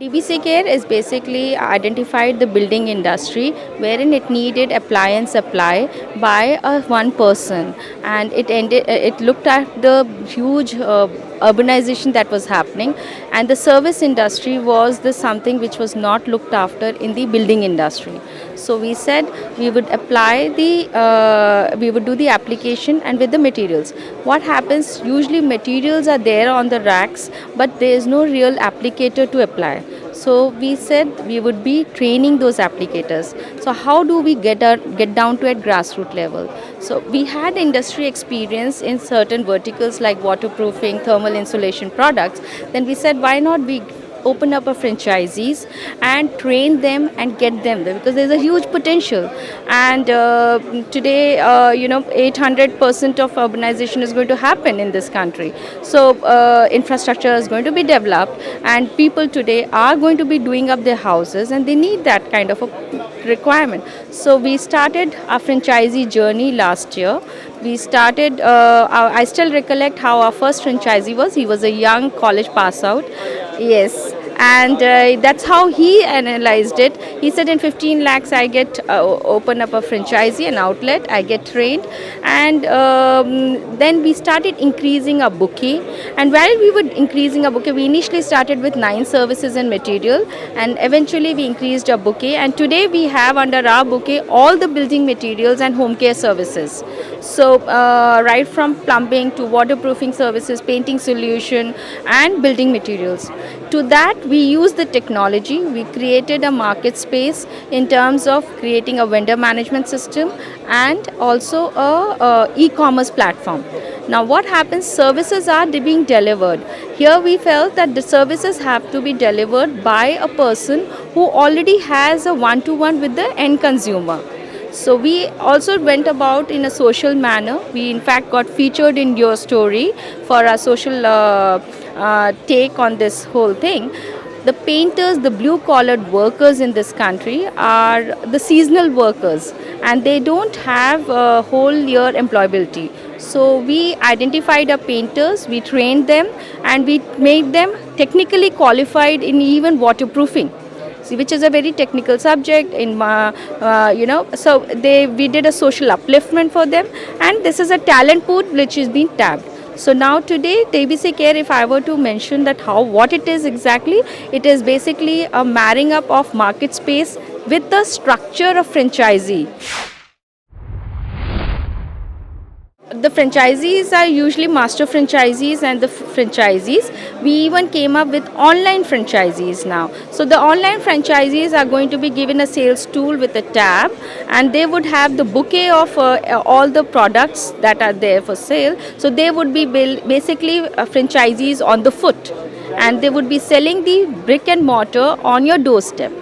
TBC Care is basically identified the building industry wherein it needed apply and supply by one person, and it looked at the huge urbanization that was happening, and the service industry was the something which was not looked after in the building industry. So we said we would do the application and with the materials. What happens, usually materials are there on the racks, but there is no real applicator to apply. So we said we would be training those applicators. So how do we get down to at grassroots level? So we had industry experience in certain verticals like waterproofing, thermal insulation products. Then we said, why not we open up a franchisees and train them and get them there, because there's a huge potential. And today 800% of urbanization is going to happen in this country. So infrastructure is going to be developed, and people today are going to be doing up their houses, and they need that kind of a requirement. So we started our franchisee journey last year. We started, I still recollect how our first franchisee was. He was a young college pass out. Yes. And that's how he analyzed it. He said, in 15 lakhs, I get open up a franchisee, an outlet, I get trained. And then we started increasing our bouquet. And while we were increasing our bouquet, we initially started with 9 services and material. And eventually we increased our bouquet. And today we have under our bouquet all the building materials and home care services. So right from plumbing to waterproofing services, painting solution, and building materials. To that, we use the technology. We created a market space in terms of creating a vendor management system and also a e-commerce platform. Now what happens, services are being delivered. Here we felt that the services have to be delivered by a person who already has a one-to-one with the end consumer. So we also went about in a social manner. We in fact got featured in Your Story for our social take on this whole thing. The painters, the blue-collared workers in this country are the seasonal workers, and they don't have whole year employability. So we identified our painters, we trained them, and we made them technically qualified in even waterproofing, which is a very technical subject in so we did a social upliftment for them, and this is a talent pool which is being tapped. So now today TBC Care, if I were to mention that what it is exactly, it is basically a marrying up of market space with the structure of franchisee. The franchisees are usually master franchisees and the franchisees. We even came up with online franchisees now. So the online franchisees are going to be given a sales tool with a tab, and they would have the bouquet of all the products that are there for sale. So they would be basically franchisees on the foot, and they would be selling the brick and mortar on your doorstep.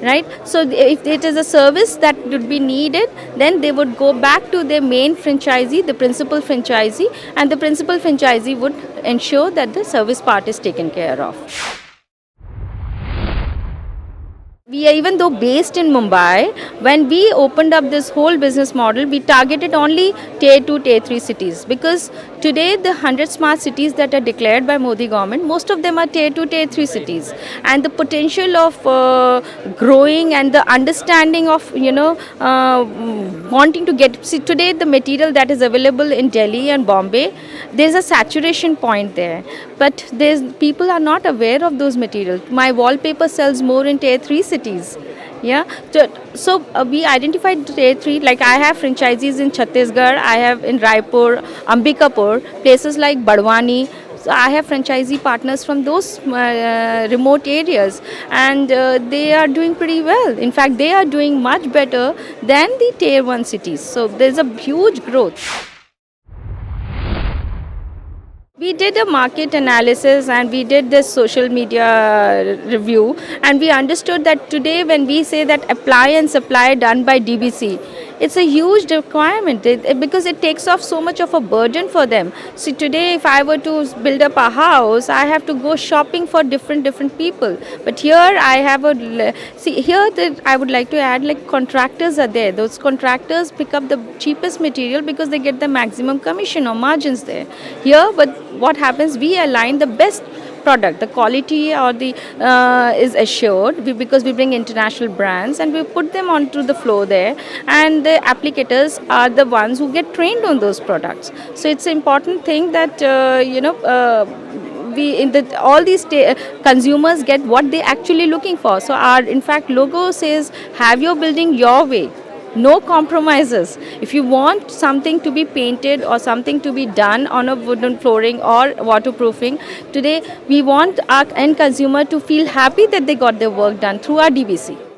Right? So if it is a service that would be needed, then they would go back to their main franchisee, the principal franchisee, and the principal franchisee would ensure that the service part is taken care of. We are, even though based in Mumbai, when we opened up this whole business model, we targeted only tier 2, tier 3 cities, because today the 100 smart cities that are declared by Modi government, most of them are tier 2, tier 3 cities, and the potential of growing and the understanding of wanting to get, see today the material that is available in Delhi and Bombay, there's a saturation point there, but people are not aware of those materials. My wallpaper sells more in tier 3 cities. Yeah, so we identified tier 3, like I have franchisees in Chhattisgarh, I have in Raipur, Ambikapur, places like Badwani. So I have franchisee partners from those remote areas, and they are doing pretty well. In fact, they are doing much better than the tier 1 cities. So there's a huge growth. We did a market analysis and we did this social media review, and we understood that today when we say that apply and supply done by DBC, it's a huge requirement because it takes off so much of a burden for them. See, today if I were to build up a house, I have to go shopping for different people. But here I have I would like to add, like, contractors are there. Those contractors pick up the cheapest material because they get the maximum commission or margins there. Here, but what happens, we align the best product, the quality or the is assured because we bring international brands and we put them onto the floor there, and the applicators are the ones who get trained on those products. So it's an important thing that we in the all these consumers get what they actually looking for. So our in fact logo says, have your building your way, no compromises. If you want something to be painted or something to be done on a wooden flooring or waterproofing, today we want our end consumer to feel happy that they got their work done through our DBC.